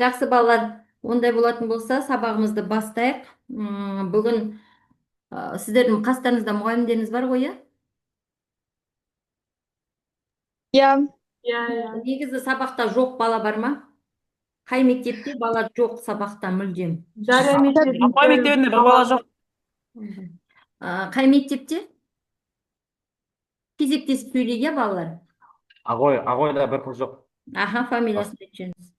Жақсы балалар, ондай болатын болса, сабағымызды бастайық. Бүгін сіздердің қастарыңызда мұғалімдеріңіз бар ғой, иә? Иә. Негізі сабақта жоқ бала бар ма? Қай мектепте бала жоқ сабақта мүлдем? Жария Апай мектебінде бір бала жоқ. Қай мектепте? Кезектесіп сөйлейді, иә, балалар? Ағойда бір қыз жоқ. Аха, фамилиясын айтыңыз.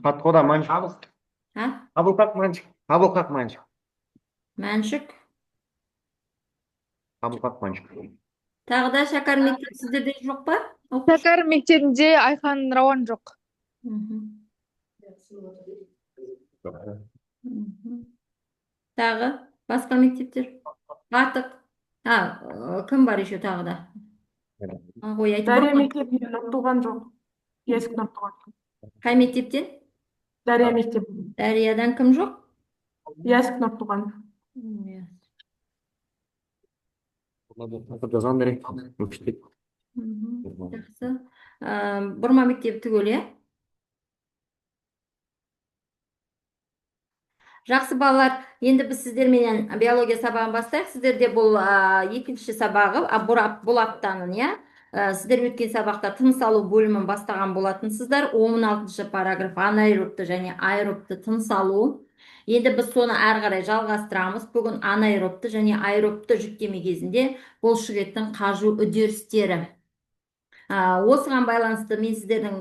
Қатқода Маншық. Қабылқақ Маншық. Қабылқақ Маншық. Мәншік. Қабылқақ Маншық. Тағы да Шәкәр мектеп сіздерде жоқ па? Шәкәр мектебінде Айхан Рауан жоқ. Тағы басқа мектептер? Батық. Кім бар еще тағы да? Дария мектебінде Нұртуған жоқ. Есік Нұртуған. Қай мектептен? Дария мектеп. Дариядан кім жоқ? Есік Нұртуған. Жазған керек. Жақсы. Бұрма мектеп түгел, иә? Жақсы балалар, енді біз сіздерменен биология сабағын бастайық. Сіздерде бұл екінші сабағы, бұл аптаның, иә? Сіздер өткен сабақта тыныс алу бөлімін бастаған болатынсыздар. 16-шы параграф анаэробты және аэробты тыныс алу. Енді біз соны әрі қарай жалғастырамыз. Бүгін анаэробты және аэробты жүктеме кезінде бұлшықеттің қажу үдерістері. Осыған байланысты мен сіздердің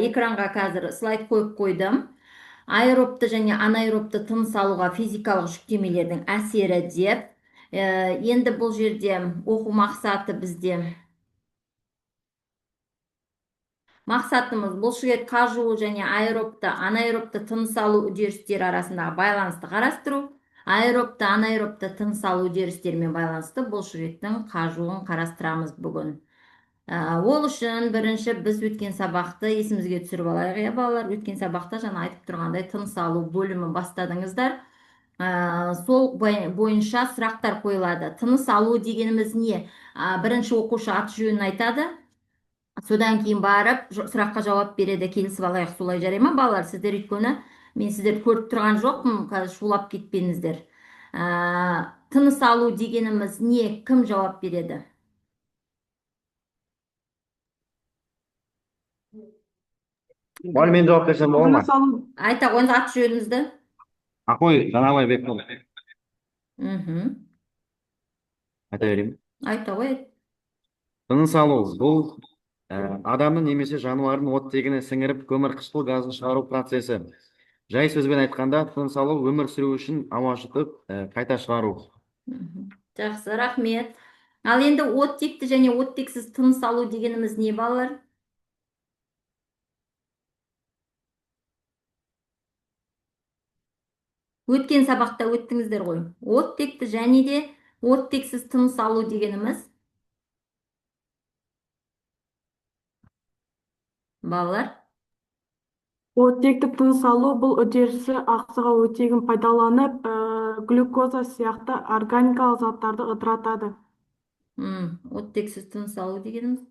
экранға қазір слайд қойып қойдым. Аэробты және анаэробты тыныс алуға физикалық жүктемелердің әсері деп. Енді бұл жерде оқу мақсаты бізде. Мақсатымыз бұлшықет қажуы және аэробты, анаэробты тыныс алу үдерістері арасындағы байланысты қарастыру. Аэробты, анаэробты тыныс алу үдерістерімен байланысты бұлшықеттің қажуын қарастырамыз бүгін. Ол үшін бірінші біз өткен сабақты есімізге түсіріп алайық, иә балалар? Өткен сабақта жаңа айтып тұрғандай тыныс алу бөлімін бастадыңыздар. Сол бойынша сұрақтар қойылады. Тыныс алу дегеніміз не? Бірінші оқушы аты жөнін айтады. Содан кейін барып сұраққа жауап береді. Келісіп алайық, солай жарай ма балалар? Сіздер өйткені мен сіздерді көріп тұрған жоқпын, қазір шулап кетпеңіздер. Тыныс алу дегеніміз не? Кім жауап береді? Мен жауап берсем бола ма? Айта қойыңыз аты жөніңізді. Ақой Жанабай Бекмол. Айта берейін. Айта ғой. Тыныс алу бұл адамның немесе жануардың оттегіне сіңіріп көмірқышқыл газын шығару процесі. Жай сөзбен айтқанда, тыныс алу өмір сүру үшін ауа жұтып, қайта шығару. Жақсы, рахмет. Ал енді оттекті және оттексіз тыныс алу дегеніміз не балалар? Өткен сабақта өттіңіздер ғой. Оттекті және де оттексіз тыныс алу дегеніміз. Балалар? Оттекті тыныс алу бұл үдерісі ағзаға оттегін пайдаланып, глюкоза сияқты органикалық заттарды ыдыратады. Оттексіз тыныс алу дегеніміз.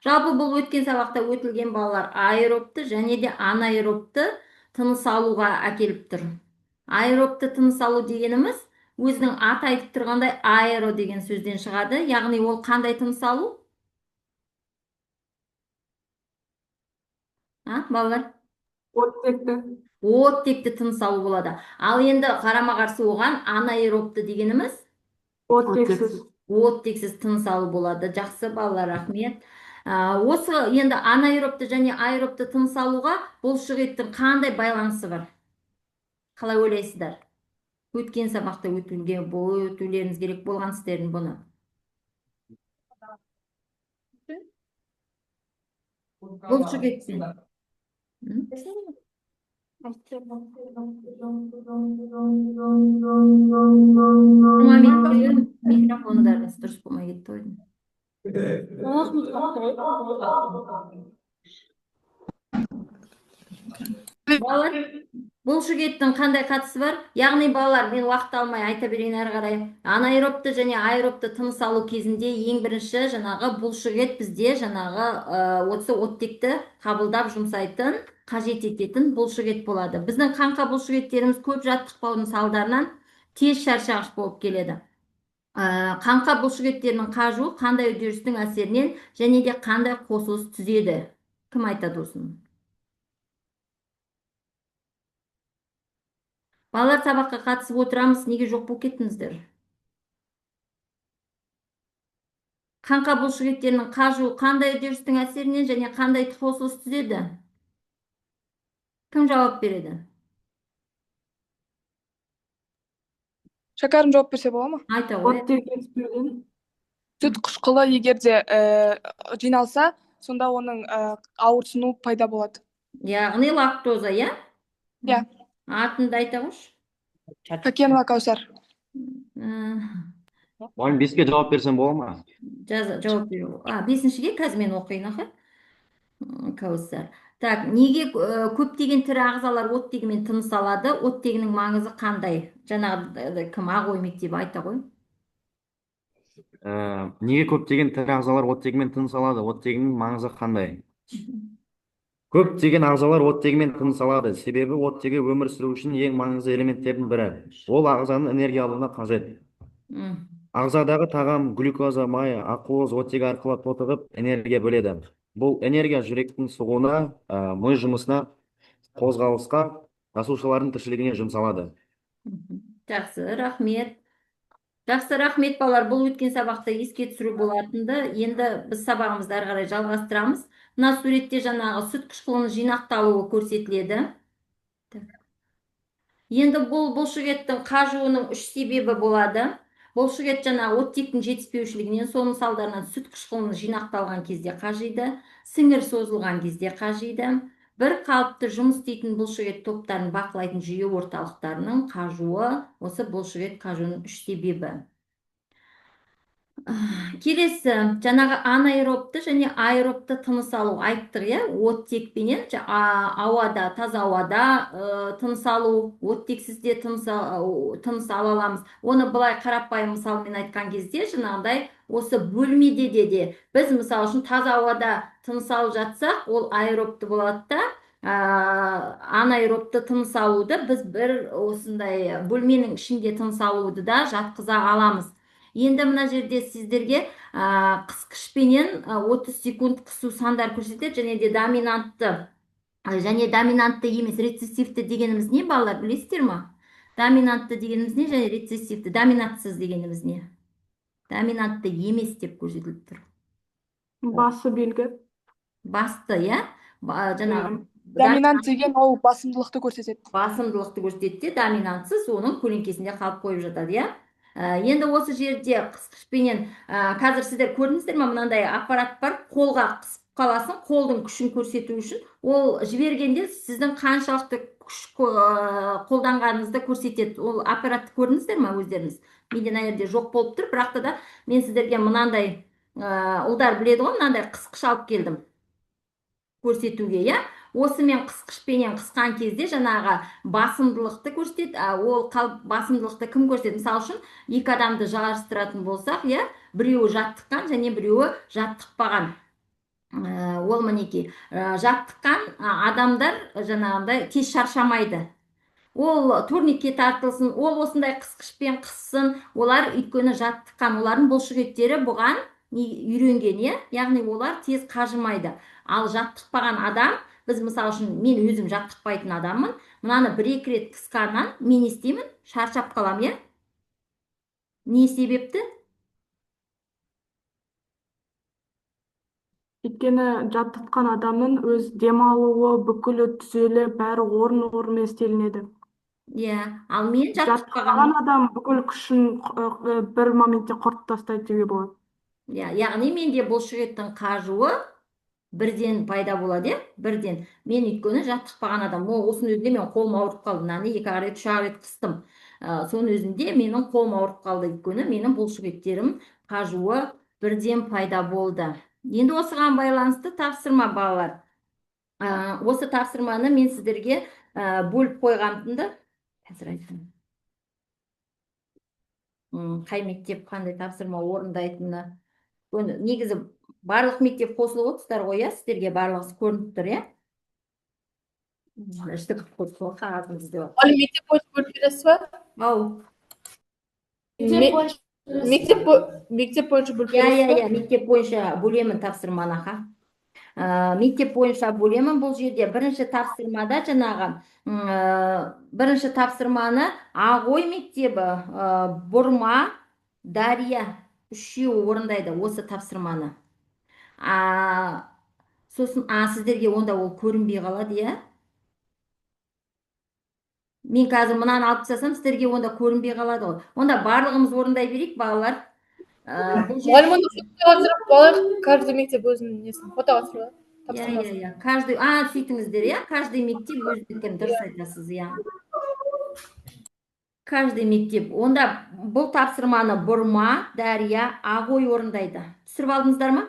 Жалпы бұл өткен сабақта өтілген балалар аэробты және де анаэробты тыныс алуға әкеліп тұр. Аэробты тыныс алу дегеніміз өзінің аты айтып тұрғандай аэро деген сөзден шығады. Яғни ол қандай тыныс алу? Балалар? Оттекті тыныс алу болады. Ал енді қарама қарсы оған анаэробты дегеніміз? Оттексіз тыныс алу болады. Жақсы балалар, рахмет. Осы енді анаэробты және аэробты тыныс алуға бұлшықеттің қандай байланысы бар? Қалай ойлайсыздар? Өткен сабақта өтулеріңіз керек болған сіздердің бұны. Бұлшықетпен. Микрофондарыңыз дұрыс болмай кетті ойдың. Балалар, бұлшықеттің қандай қатысы бар? Яғни балалар, мен уақыт алмай айта берейін әрі қарай. Анаэробты және аэробты тыныс алу кезінде ең бірінші жаңағы бұлшықет бізде жаңағы осы оттекті қабылдап жұмсайтын, қажет ететін бұлшықет болады. Біздің қаңқа бұлшықеттеріміз көп жаттықпаудың салдарынан тез шаршағыш болып келеді. Қаңқа бұлшықеттерінің қажуы қандай үдерістің әсерінен және де қандай қосылыс түзеді? Кім айтады осыны? Балалар, сабаққа қатысып отырамыз, неге жоқ болып кеттіңіздер? Қаңқа бұлшықеттерінің қажуы қандай үдерістің әсерінен және қандай қосылыс түзеді? Кім жауап береді? Шәкәрім жауап берсе бола ма? Айта ғой. Оттек жетіспеуден. Сүт қышқылы егер де жиналса, сонда оның ауырсыну пайда болады. Яғни лактоза, иә? Иә. Атында айта қойшы. Кәкенова Кәусар. Мұғалім 5-ке жауап берсем бола ма? Жауап беру. 5-шіге қазір мен оқиын, аха. Кәусар. Так, неге көптеген тірі ағзалар оттегімен тыныс алады? Оттегінің маңызы қандай? Жаңағы кім Ағой мектебі айта ғой. Неге көптеген тірі ағзалар оттегімен тыныс алады? Оттегінің маңызы қандай? Көптеген ағзалар оттегімен тыныс алады. Себебі оттегі өмір сүру үшін ең маңызды элементтердің бірі. Ол ағзаның энергия алуына қажет. Ағзадағы тағам, глюкоза, май, ақуыз оттегі арқылы тотығып энергия бөледі. Бұл энергия жүректің соғуына, ми жұмысына, қозғалысқа, жасушалардың тіршілігіне жұмсалады. Жақсы, рахмет. Жақсы, рахмет балалар. Бұл өткен сабақта еске түсіру болатынды. Енді біз сабағымызды әрі қарай жалғастырамыз. Мына суретте жаңағы сүт қышқылының жинақталуы көрсетіледі. Енді бұл бұлшықеттің қажуының 3 себебі болады. Бұлшықет жаңағы оттектің жетіспеушілігінен, соның салдарынан сүт қышқылының жинақталған кезде қажиды, сіңір созылған кезде қажиды. Бір қалыпты жұмыс істейтін бұлшықет топтарын бақылайтын жүйе орталықтарының қажуы, осы бұлшықет қажуының 3 себебі. Келесі, жаңағы анаэробты және аэробты тыныс алу айттық, иә? Оттекпенен ауада, таза ауада тыныс алу, оттексіз де тыныс ала аламыз. Оны былай қарапайым мысалмен айтқан кезде, жаңағыдай осы бөлмеде де біз мысал үшін таза ауада тыныс алып жатсақ, ол аэробты болады да, анаэробты тыныс алуды біз бір осындай бөлменің ішінде тыныс алуды да жатқыза аламыз. Енді мына жерде сіздерге қысқышпенен 30 секунд қысу сандар көрсетеді, және де доминантты емес, рецессивті дегеніміз не, балалар, білесіздер ма? Доминантты дегеніміз не, және рецессивті, доминантсыз дегеніміз не? Доминантты емес деп көрсетіліп тұр. Басы белгі. Басты, иә? Жаңағы Доминант деген ол басымдылықты көрсетеді. Басымдылықты көрсетеді, доминантсыз оның көлеңкесінде қалып қойып жатады, иә? Енді осы жерде қысқышпенен қазір сіздер көрдіңіздер ме, мынандай аппарат бар, қолға қысып қаласын, қолдың күшін көрсету үшін. Ол жібергенде сіздің қаншалықты күш қолданғаныңызды көрсетеді. Ол аппаратты көрдіңіздер ме өздеріңіз? Менде мына жерде жоқ болып тұр, бірақ та мен сіздерге мынандай ұлдар біледі ғой, мынандай қысқыш алып келдім көрсетуге, иә? Осы мен қысқышпенен қысқан кезде жаңағы басымдылықты көрсетеді. Ол басымдылықты кім көрсетеді? Мысалы үшін, екі адамды жарыстыратын болсақ, иә, біреуі жаттыққан және біреуі жаттықпаған. Ол мінекей, жаттыққан адамдар жаңағындай тез шаршамайды. Ол турникке тартылсын, ол осындай қысқышпен қыссын, олар өйткені жаттыққан, олардың бұлшықеттері бұған үйренген, иә? Яғни олар тез қажымайды. Ал жаттықпаған адам, біз мысалы үшін, мен өзім жаттықпайтын адаммын, мынаны 1-2 рет қысқаннан мен не істеймін? Шаршап қалам, иә? Не себепті? Өйткені жаттыққан адамның өз демалуы, бүкілі түзелі, бәрі орын-орнымен істелінеді. Иә, ал мен Жаттықпаған адам бүкіл күшін бір моментте құртып тастайды деуге болады. Иә, яғни менде бұлшықеттің қажуы бірден пайда болады, иә? Бірден. Мен өйткені жаттықпаған адам. Осының өзінде мен қолым ауырып қалды. Мынаны 2 рет, 3 рет қыстым. Соның өзінде менің қолым ауырып қалды. Өйткені менің бұлшықеттерім қажуы бірден пайда болды. Енді осыған байланысты тапсырма, балалар. Осы тапсырманы мен сіздерге бөліп қойғанмын да. Қазір айтамын. Қай мектеп қандай тапсырма орындайтыны. Негізі барлық мектеп қосылып отырсыздар ғой, иә? Сіздерге барлығысы көрініп тұр, иә? Штык қосылып қағазымыз іздеп алып. Мұғалім мектеп бойынша бөліп бересіз ба? Ау. Мектеп бойынша бөліп бересіз ба? Иә, мектеп бойынша бөлемін тапсырманы, аха. Мектеп бойынша бөлемін бұл жерде. Бірінші тапсырмада жаңағы бірінші тапсырманы Ағой мектебі, Бұрма, Дария үшеуі орындайды осы тапсырманы. Сосын сіздерге онда ол көрінбей қалады, иә? Мен қазір мынаны алып тастасам, сіздерге онда көрінбей қалады ғой. Онда барлығымыз орындай берейік, балалар. Мұғалім онда фотоға түсіріп алайық, каждый мектеп өзінің несін фотоға түсіріп тапсырмасын. Иә, каждый, сөйтіңіздер, иә? Каждый мектеп өздікін, дұрыс айтасыз, иә. Каждый мектеп. Онда бұл тапсырманы Бұрма, Дария, Ағой орындайды. Түсіріп алдыңыздар ма?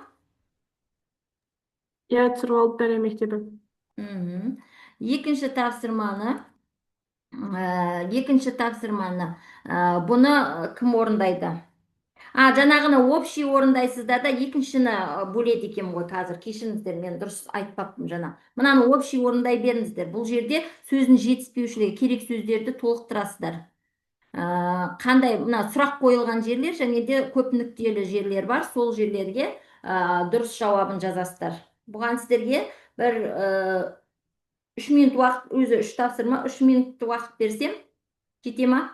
Иә, түсіріп алып Дария мектебі. Екінші тапсырманы бұны кім орындайды? Жаңағыны общий орындайсыздар да, екіншіні бөледі екен ғой қазір. Кешіріңіздер, мен дұрыс айтпаппын жаңа. Мынаны общий орындай беріңіздер. Бұл жерде сөздің жетіспеушілігі, керек сөздерді толықтырасыздар. Қандай мына сұрақ қойылған жерлер және де көп нүктелі жерлер бар, сол жерлерге дұрыс жауабын жазасыздар. Бұған сіздерге бір 3 минут уақыт, өзі 3 тапсырма, 3 минут уақыт берсем, кете ма?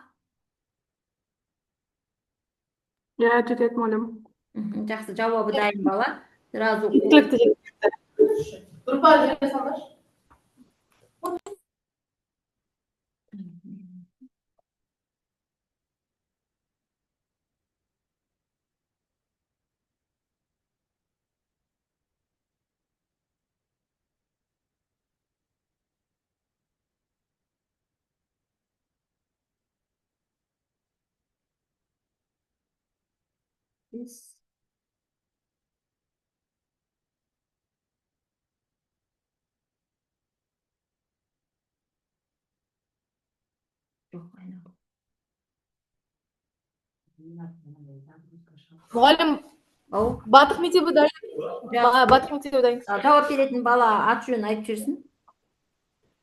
Иә, жетеді мұғалім. Жақсы, жауабы дайын бала. Сразу Мұғалім, Батық мектебі дайын. Батық мектебі дайын. жауап беретін бала аты жөнін айтып жүрсін.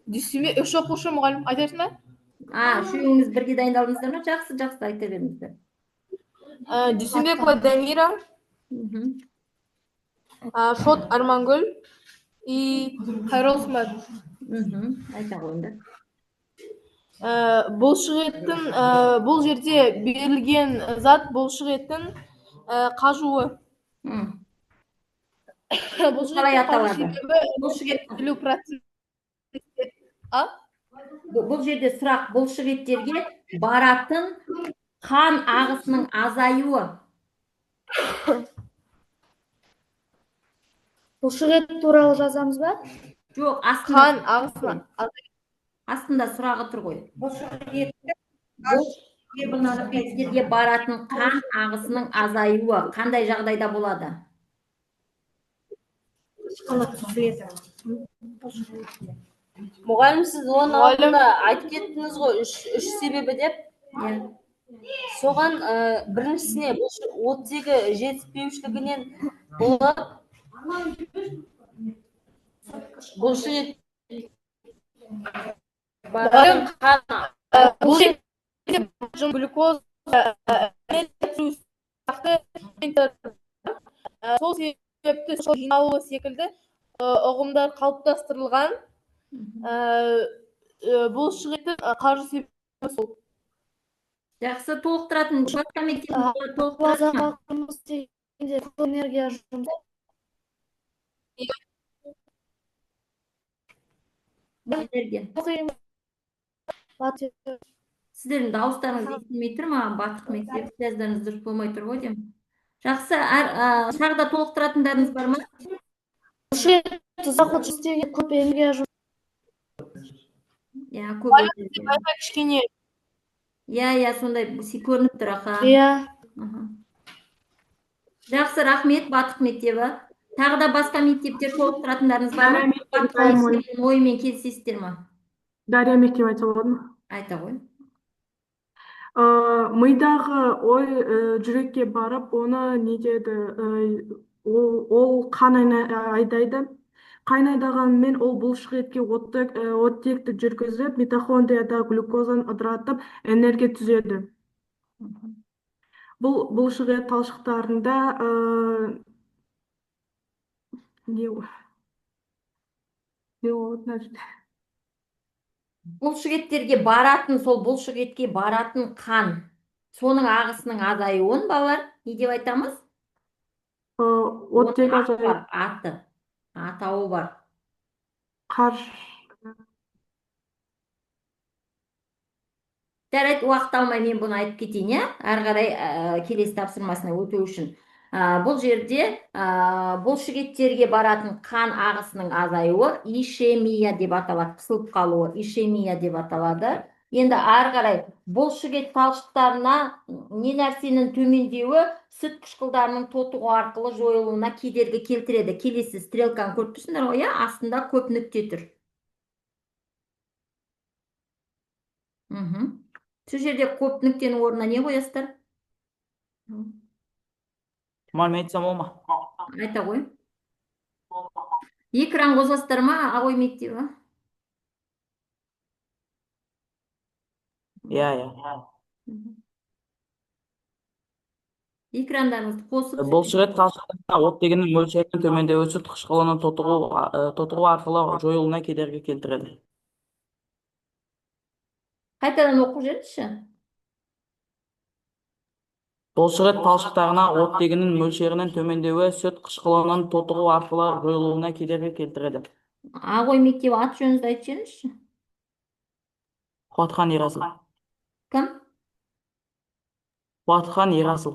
Дүйсеме 3 оқушы мұғалім, айтайсың ба? Үшеуіңіз бірге дайындалдыңыздар ма? Жақсы, айта беріңіздер. Дүйсенбекова Дамира, Шот Армангүл и Хайрол Смат. Айта қойыңдар. Бұл жерде берілген зат бұлшықеттің қажуы. Қалай аталады? Бұл жерде сұрақ бұлшықеттерге баратын қан ағысының азаюы. Бұлшықет туралы жазамыз ба? Жоқ, Қан ағысының астында сұрағы тұр ғой. Бұлшықеттерге баратын қан ағысының азаюы қандай жағдайда болады? Мұғалім, сіз оның алдында айтып кеттіңіз ғой, үш себебі деп. Соған біріншісіне оттегі жетіспеушілігінен болады. Бұлшықет глюкоз, сол себепті жиналуы секілді ұғымдар қалыптастырылған. Бұлшықеттің қажу себебі сол. Жақсы, толықтыратын басқа мектебі толықтыратын. Энергия жұмсайды. Сіздердің дауыстарыңыз естілмей тұр ма? Батық мектеп, сөздеріңіз дұрыс болмай тұр ғой деймін. Жақсы, шағда толықтыратындарыңыз бар ма? Ұзақ істеуге көп энергия кішкене. Иә, сондай көрініп тұр, аха. Иә. Жақсы, рахмет, Батық мектебі. Тағы да басқа мектептер толықтыратындарыңыз бар ма? Оймен келісесіздер ма? Дарья мектеп айтса болады ма? Айта ғой. Мидағы ой жүрекке барып, оны не деді, ол қан айдайды. Қан айдағанымен ол бұлшық етке оттекті жүргізіп, митохондрияда глюкозаны ыдыратып, энергия түзеді. Бұл бұлшық ет талшықтарында не болады мына жерде? Бұлшық еттерге баратын, сол бұлшық етке баратын қан, соның ағысының азаюын балалар не деп айтамыз? Оттек Оның аты азайып, бар, атауы бар. қар. Жарайды, уақыт алмай мен бұны айтып кетейін, иә? Ары қарай келесі тапсырмасына өту үшін. Бұл жерде бұлшық еттерге баратын қан ағысының азаюы ишемия деп аталады, қысылып қалуы ишемия деп аталады. Енді ары қарай бұлшық ет талшықтарына не нәрсенің төмендеуі сүт қышқылдарының тотығу арқылы жойылуына кедергі келтіреді. Келесі стрелканы көріп тұрсыңдар ғой, иә? Астында көп нүкте тұр. Сол жерде көп нүктенің орнына не қоясыздар? Мұғалім айтсам ол ма? Айта ғой. Экран қосасыздар ма, Ағой мектебі? Иә. Экрандарыңызды қосып. Бұлшық ет талшықтарында оттегінің мөлшерінің төмендеуі сүт қышқылының тотығу арқылы жойылуына кедергі келтіреді. Қайтадан оқып жіберіңізші. Бұлшық ет талшықтарына оттегінің мөлшерінің төмендеуі сүт қышқылының тотығу арқылы жойылуына кедергі келтіреді. Ағой мектебі аты жөніңізді айтып жіберіңізші. Қуатхан Ерасыл. Кім? Қуатхан Ерасыл.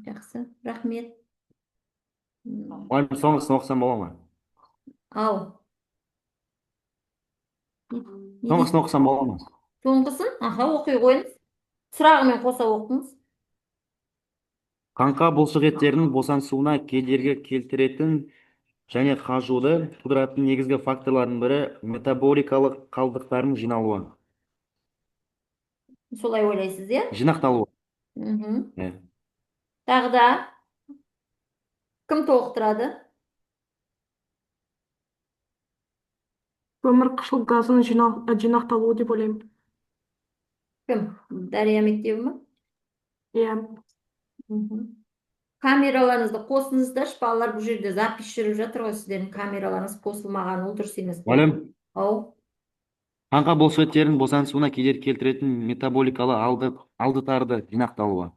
Жақсы, рахмет. Мұғалім, соңғысын оқысам бола ма? Ау. Соңғысын оқысам бола ма? Соңғысын? Аха, оқи қойыңыз. Сұрағымен қоса оқыңыз. Қаңқа бұлшық еттерінің босаңсуына кедергі келтіретін және қажуды тудыратын негізгі факторлардың бірі метаболикалық қалдықтардың жиналуы. Солай ойлайсыз, иә? Жинақталуы. Иә. Тағы да кім толықтырады? Көмір қышқыл газының жинақталуы деп ойлаймын. Кім? Дария мектебі ме? Иә. Камераларыңызды қосыңыздаршы, балалар, бұл жерде запись жүріп жатыр ғой, сіздердің камераларыңыз қосылмаған, ол дұрыс емес. Мұғалім, Ау. қаңқа бұлшық еттерінің босаңсуына кедергі келтіретін метаболикалы қалдықтарды жинақталуы.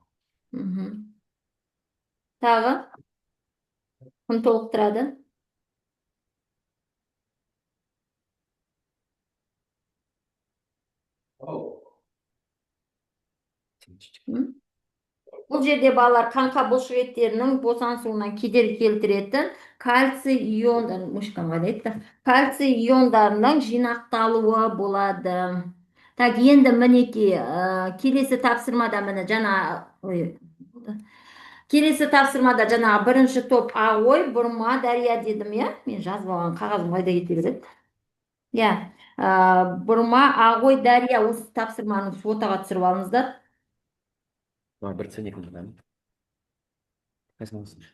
Тағы кім толықтырады? Бұл жерде балалар қаңқа бұлшық еттерінің босаңсуына кедергі келтіретін кальций иондарының жинақталуы болады. Так, енді мінекей келесі тапсырмада бірінші топ Ағой, Бұрма, Дария дедім, иә? Мен жазып алған қағазым қайда кетті деді. Иә, Бұрма, Ағой, Дария осы тапсырманы фотоға түсіріп алыңыздар. Бір сен екінші дәмі. Қайсын алысың?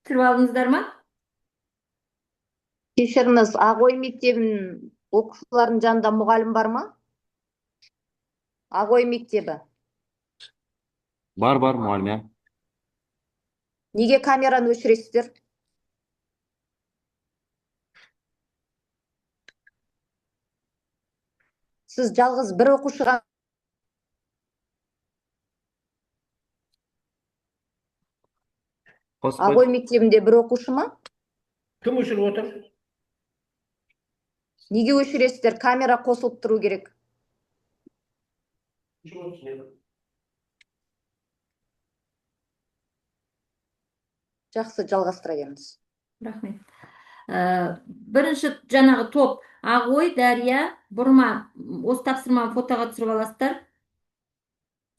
Түсіріп алдыңыздар ма? Кешіріңіз, Ағой мектебінің оқушыларының жанында мұғалім бар ма? Ағой мектебі. Бар, мұғалім, иә. Неге камераны өшіресіздер? Сіз жалғыз бір оқушыға Ағой мектебінде бір оқушы ма? Кім өшіріп отыр? Неге өшіресіздер? Камера қосылып тұру керек. Жақсы, жалғастыра беріңіз. Рахмет. Бірінші жаңағы топ Ағой, Дария, Бұрма, осы тапсырманы фотоға түсіріп аласыздар.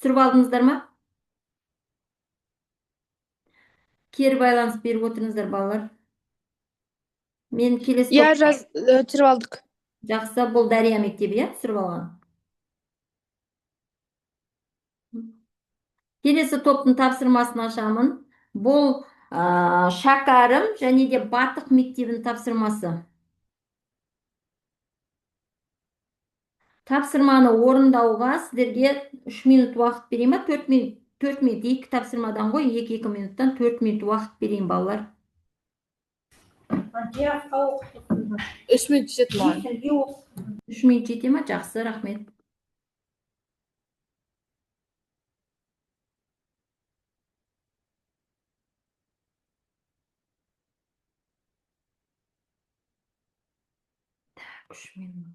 Түсіріп алдыңыздар ма? Кері байланыс беріп отырыңыздар, балалар. Мен келесі Иә, топ түсіріп алдық. жақсы, бұл Дария мектебі, иә, түсіріп алған. Келесі топтың тапсырмасын ашамын. Бұл Шәкәрім және де Батық мектебінің тапсырмасы. Тапсырманы орындауға сіздерге 3 минут уақыт берейін ба? 4 минут, 4 минут, 2 тапсырмадан ғой, 2 минуттан 4 минут уақыт берейін балалар. 3 минут жетеді маған. 3 минут жете ма? Жақсы, рахмет. Так, 3 минут.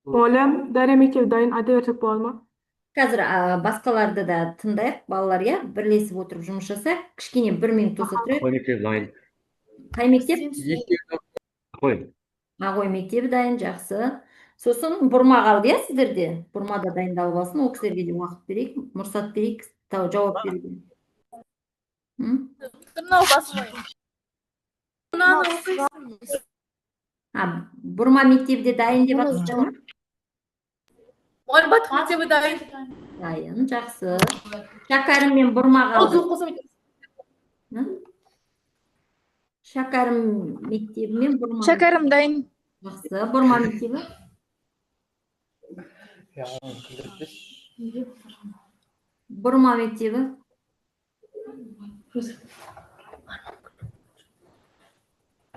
Oğlum, Darya mektebi dayın айта берсек болады ма? Қазір басқаларды да тыңдайық, балалар, иә, бірлесіп отырып жұмыс жасайық. Кішкене 1 минут тоса тұрайық. Қой мектеп дайын. Қай мектеп? Қой. Ағой мектебі дайын, жақсы. Сосын бұрма қалды, иә, сіздерде? Бұрма да дайындалып алсын, ол кісілерге де уақыт берейік, мұрсат берейік, жауап беруге. Бұрма мектебі де дайын деп жатсыздар ма? Батық мектебі дайын. Дайын, жақсы. Шәкәрім мен бұрма қалды. Шәкәрім мектебі мен бұрма. Шәкәрім дайын. Жақсы, бұрма мектебі. Бұрма мектебі.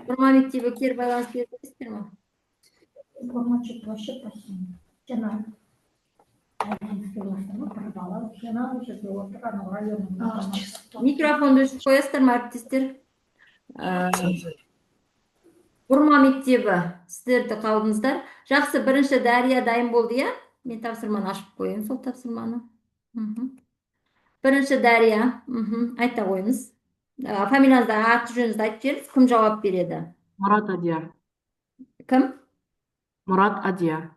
Бұрма мектебі кері байланыс бересіздер ме? Микрофонды өшіріп қоясыздар ма, әріптестер? Бұрма мектебі, сіздерді қалдыңыздар. Жақсы, бірінші Дария дайын болды, иә? Мен тапсырманы ашып қойын, сол тапсырманы. Бірінші Дария, айта қойыңыз. Фамилияңызды, аты жөніңізді айтып жіберіңіз, кім жауап береді? Мұрат Адия. Кім? Мұрат Адия.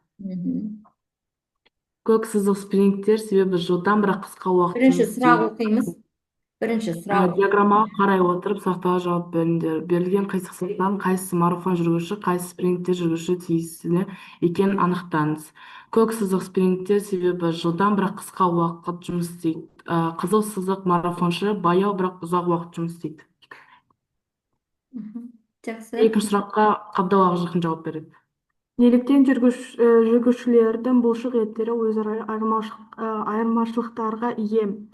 Көк сызық спрингтер себебі жылдам бірақ қысқа уақыт Бірінші сұрақ оқимыз. Бірінші сұрақ. Диаграммаға қарай отырып сақтағы жауап беріңдер. Берілген қисықшылықтан қайсысы марафон жүргізуші, қайсысы спрингтер жүргізуші тиесілі екенін анықтаңыз. Көк сызық спрингтер себебі жылдам бірақ қысқа уақыт жұмыс істейді. Қызыл сызық марафоншы баяу бірақ ұзақ уақыт жұмыс істейді. Жақсы. Екінші сұраққа Қабдал Ақжықын жауап береді. Неліктен жүргізушілердің бұлшық еттері өзара айырмашылықтарға ие?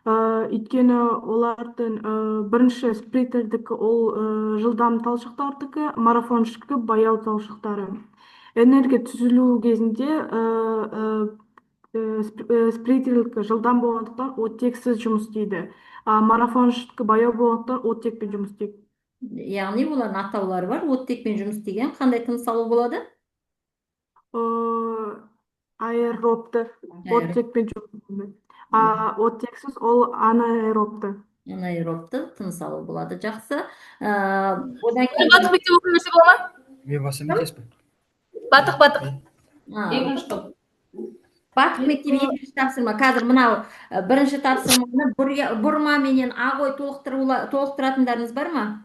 Өйткені олардың бірінші спринтердікі ол жылдам талшықтардікі, марафоншыкі баяу талшықтары. Энергия түзілу кезінде спринтерлікі жылдам болғандықтан оттексіз жұмыс істейді. Марафоншыкі баяу болғандықтан оттекпен жұмыс істейді. Яғни олардың атаулары бар. Оттекпен жұмыс істеген қандай тыныс алу болады? Аэробты, оттекпен жұмыс істейді. Оттексіз ол анаэробты. Анаэробты тыныс алу болады. Жақсы. Одан кейін Батық мектебі оқи берсе бола ма? Мен басым емес пе? Батық. Екінші топ. Батық мектебі екінші тапсырма. Қазір мынау бірінші тапсырманы бұрма менен ағой толықтыратындарыңыз бар ма?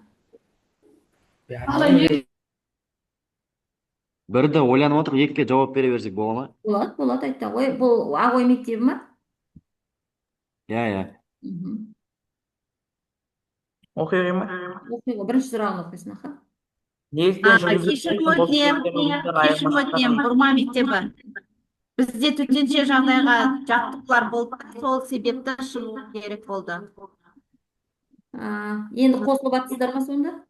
Бірді ойланып отыр, екіге жауап бере берсек бола ма? Болады, айта ғой. Бұл ағой мектебі ма? Иә. Оқи берейін ме? Оқиға бірінші сұрағын оқисын, аха. Кешірім өтінем, бұрма мектебі. Бізде төтенше жағдайға жаттықтылар болды, сол себепті шығу керек болды. Енді қосылып атсыздар ма сонда?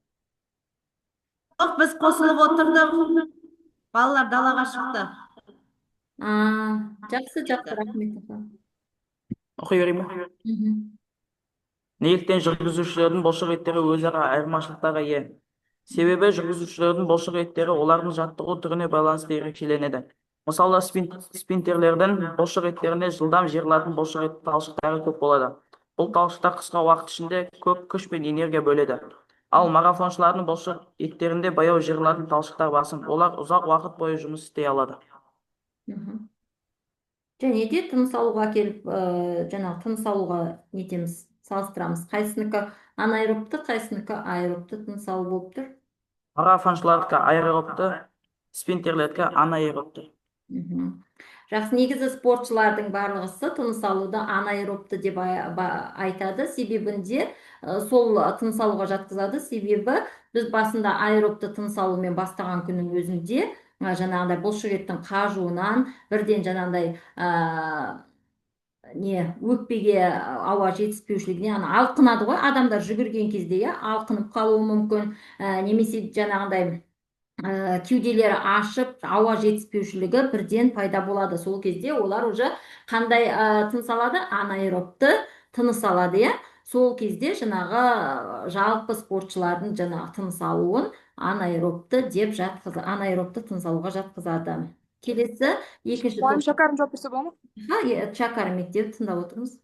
Жоқ, біз қосылып отырдық, балалар далаға шықты. Жақсы, рахмет. Оқи берейін ме? Неліктен жүргізушілердің бұлшық еттері өзара айырмашылықтарға ие? Себебі жүргізушілердің бұлшық еттері олардың жаттығу түріне байланысты ерекшеленеді. Мысалы, спринтерлердің бұлшық еттерінде жылдам жиырылатын бұлшық ет талшықтары көп болады. Бұл талшықтар қысқа уақыт ішінде көп күш пен энергия бөледі. Ал марафоншылардың бұлшық еттерінде баяу жиырылатын талшықтар басым. Олар ұзақ уақыт бойы жұмыс істей алады. Және де тыныс алуға келіп, жаңағы тыныс алуға нетеміз, салыстырамыз. Қайсыныкі анаэробты, қайсыныкі аэробты тыныс алу болып тұр? Марафоншылардікі аэробты, спринтерлердікі анаэробты. Жақсы, негізі спортшылардың барлығысы тыныс алуды анаэробты деп айтады. Себебінде сол тыныс алуға жатқызады. Себебі біз басында аэробты тыныс алумен бастаған күннің өзінде жаңағыдай бұлшық еттің қажуынан бірден жаңағыдай өкпеге ауа жетіспеушілігінен алқынады ғой. Адамдар жүгірген кезде алқынып қалуы мүмкін, немесе жаңағыдай кеуделері ашып, ауа жетіспеушілігі бірден пайда болады. Сол кезде олар уже қандай тыныс алады? Анаэробты тыныс алады. Сол кезде жаңағы жалпы спортшылардың жаңағы тыныс алуын анаэробты деп жатқызады, анаэробты тыныс алуға жатқызады. Келесі екінші топ. Шәкәрім жауап берсе бола ма? Шәкәрім мектеп тыңдап отырмыз.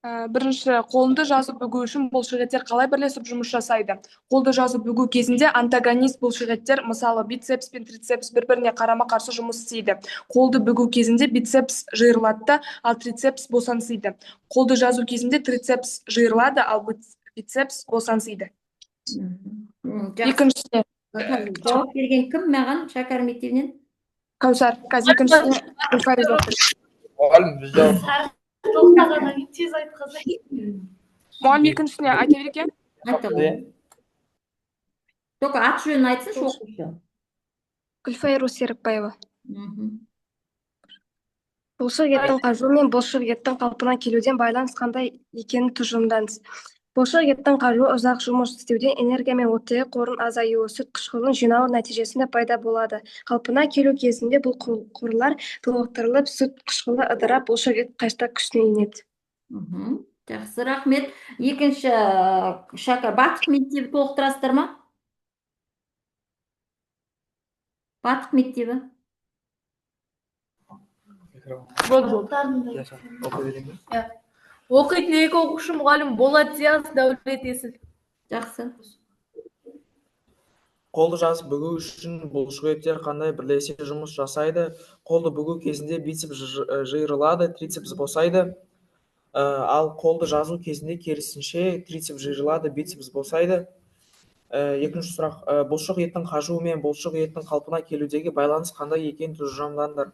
Бірінші, қолды жазып бүгу үшін бұлшық еттер қалай бірлесіп жұмыс жасайды? Қолды жазып бүгу кезінде антагонист бұлшық еттер, мысалы бицепс пен трицепс бір-біріне қарама-қарсы жұмыс істейді. Қолды бүгу кезінде бицепс жиырылады, ал трицепс босаңсиды. Қолды жазу кезінде трицепс жиырылады, ал бицепс босаңсиды. Екіншісіне. Жауап берген кім маған Шәкәрім мектебінен? Кәусар, қазір екіншісіне Гүлфариза отыр. Мұғалім екіншісіне айта береке? Айта ғой. Только ат жөнін айтсыншы оқушы. Гүлфайру Серікбаева. Бұлшық еттің қажуы мен бұлшық еттің қалпына келуден байланыс қандай екенін тұжырымдаңыз. Бұлшық еттің қажуы ұзақ жұмыс істеуден энергия мен оттегі қорын азаюы, сүт қышқылының жинауы нәтижесінде пайда болады. Қалпына келу кезінде бұл қорлар толықтырылып, сүт қышқылы ыдырап, бұлшық ет қайта күшіне енеді. Жақсы, рахмет. Екінші Шәкір, Батық мектебі толықтырасыздар ма? Батық мектебі. Оқитын екі оқушы мұғалім Болат Диас, Дәулет Есіл. Жақсы. Қолды жазып бүгу үшін бұлшық еттер қандай бірлесе жұмыс жасайды? Қолды бүгу кезінде бицепс жиырылады, трицепс босайды. Ал қолды жазу кезінде керісінше трицепс жиырылады, бицепс босайды. Екінші сұрақ, бұлшық еттің қажуы мен бұлшық еттің қалпына келудегі байланыс қандай екенін тұжырымдаңдар.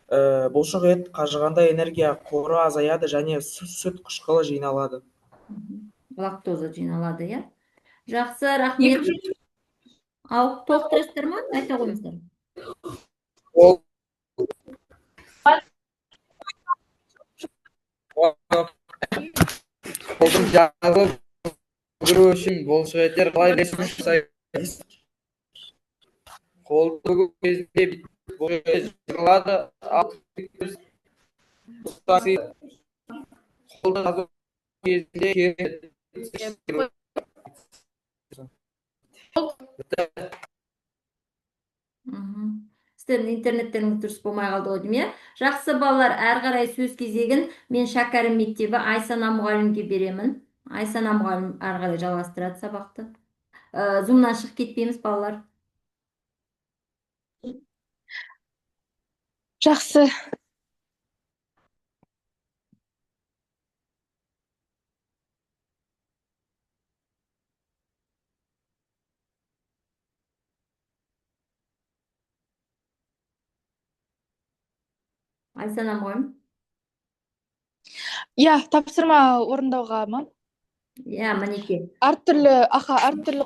Бұлшық ет қажығанда энергия қоры азаяды және сүт қышқылы жиналады. Лактоза жиналады, я? Жақсы, рахмет. Ал толықтырасыздар ма? Айта қойыңыздар. Қолдың жазылып бүгу үшін бұлшық еттер қалай жұмыс жасайды? Қолды бүгу кезінде бұлшық ет жиырылады, ал қолды жазу кезінде Сіздердің интернеттеріңіз дұрыс болмай қалды ғой деймін, Жақсы балалар, әрі қарай сөз кезегін мен Шәкәрім мектебі Айсана мұғалімге беремін. Айсана мұғалім әрі қарай жалғастырады сабақты. Зумнан шығып кетпейміз, балалар. Жақсы. Айсана мұғалім. Тапсырма орындауға ма? Мінеке. Әртүрлі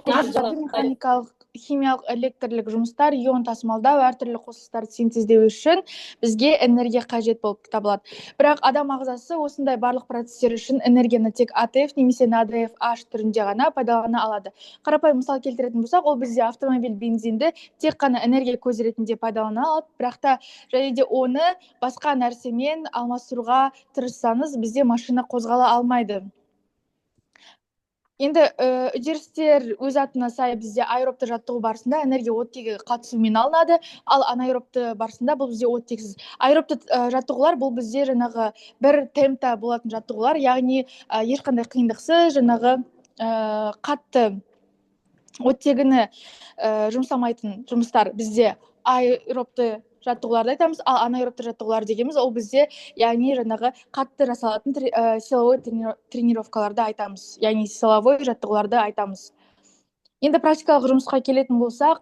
қосылыстар, механикалық, химиялық, электрлік жұмыстар, ион тасымалдау, әртүрлі қосылыстарды синтездеу үшін бізге энергия қажет болып табылады. Бірақ адам ағзасы осындай барлық процестер үшін энергияны тек АТФ немесе НАДФ түрінде ғана пайдалана алады. Қарапайым мысал келтіретін болсақ, ол бізде автомобиль бензинді тек қана энергия көзі ретінде пайдалана алады, бірақ та және де оны басқа нәрсемен алмастыруға тырыссаңыз, бізде машина қозғала алмайды. енді үдерістер өз атына сай бізде аэробты жаттығу барысында энергия оттегі қатысуымен алынады, ал анаэробты барысында бұл бізде оттексіз. Аэробты жаттығулар бұл бізде жаңағы бір темпта болатын жаттығулар, яғни ешқандай қиындықсыз жаңағы қатты оттегіні жұмсамайтын жұмыстар бізде аэробты жаттығуларды айтамыз, ал анаэробты жаттығулар дегеніміз ол бізде яғни жаңағы қатты жасалатын силовой тренировкаларды айтамыз, яғни силовой жаттығуларды айтамыз. Енді практикалық жұмысқа келетін болсақ,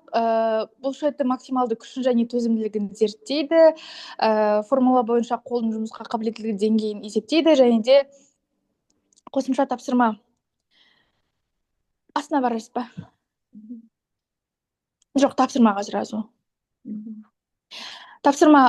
бұлшықетті максималды күшін және төзімділігін зерттейді, формула бойынша қолдың жұмысқа қабілеттілігі деңгейін есептейді, және де қосымша тапсырма. Астына барасыз ба? Жоқ, тапсырмаға сразу. Тапсырма,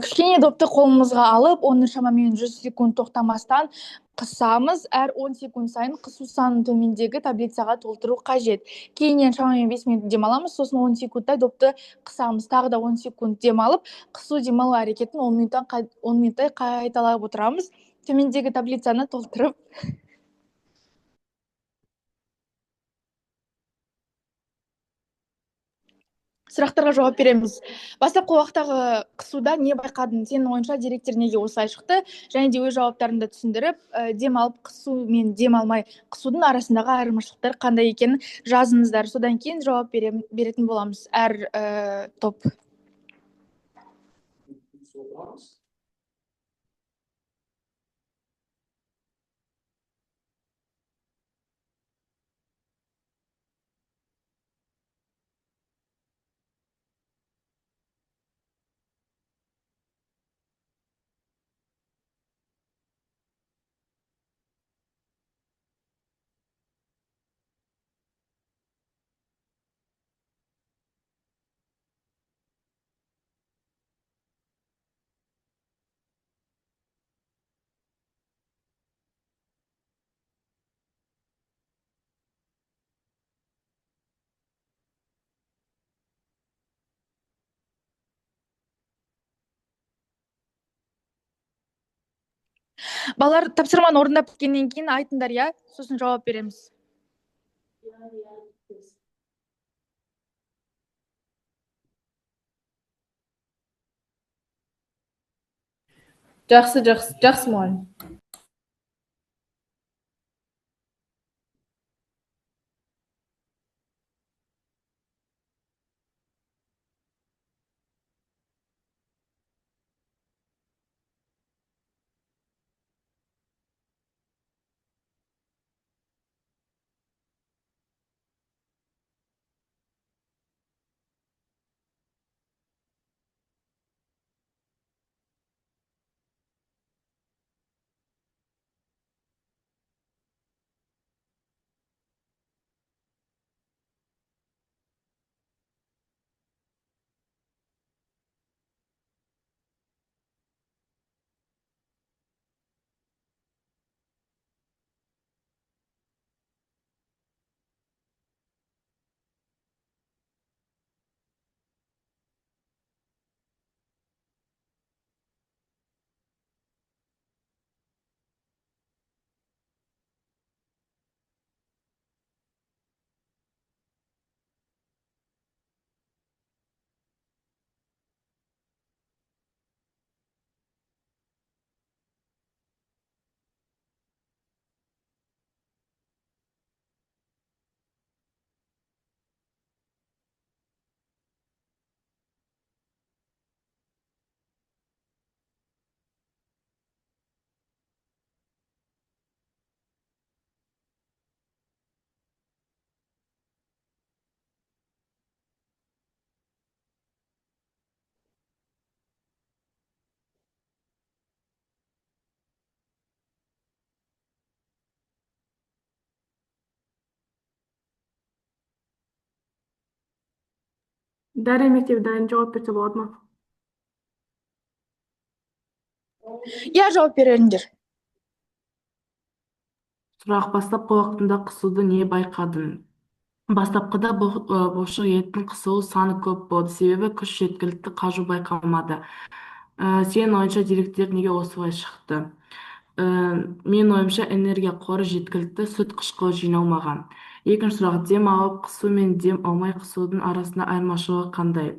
кішкене допты қолымызға алып, оны шамамен 100 секунд тоқтамастан қысамыз. Әр 10 секунд сайын қысу санын төмендегі таблицаға толтыру қажет. Кейіннен шамамен 5 минут демаламыз, сосын 10 секундтай допты қысамыз. Тағы да 10 секунд демалып, қысу демалу әрекетін 10 минуттай қайталап отырамыз. Төмендегі таблицаны толтырып сұрақтарға жауап береміз. Бастапқы уақыттағы қысуда не байқадың? Сенің ойынша деректер неге осылай шықты? Және де өз жауаптарында түсіндіріп, демалып қысу мен демалмай қысудың арасындағы айырмашылықтар қандай екенін жазыңыздар. Содан кейін жауап беретін боламыз әр топ. Балалар тапсырманы орындап біткеннен кейін айтыңдар, я, сосын жауап береміз. Жақсы мұғалім. Дарья мектебі дайын, жауап берсе болады ма? Я, жауап береріңдер. Сұрақ: бастапқы уақытында қысуды не байқадың? Бастапқыда бұлшық еттің қысылу саны көп болды, себебі күш жеткілікті қажу байқалмады. Сенің ойынша деректер неге осылай шықты? Менің ойымша энергия қоры жеткілікті сүт қышқылы жиналмаған. Екінші сұрақ, дем алып қысу мен дем алмай қысудың арасында айырмашылығы қандай?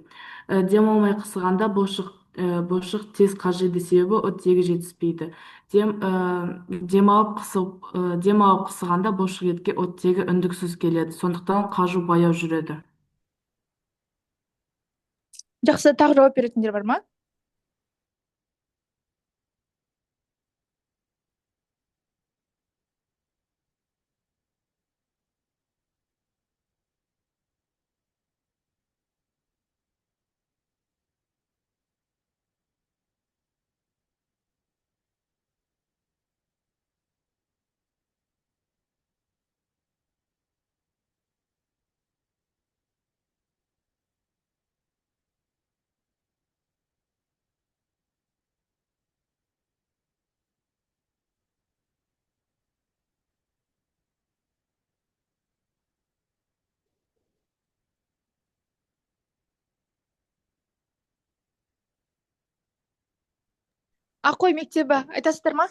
Дем алмай қысығанда бұлшық тез қажиды, себебі оттегі жетіспейді. Дем алып қысығанда бұлшық етке оттегі үндіксіз келеді, сондықтан қажу баяу жүреді. Жақсы, тағы жауап беретіндер бар ма? Аққой мектебі айтасыздар ма?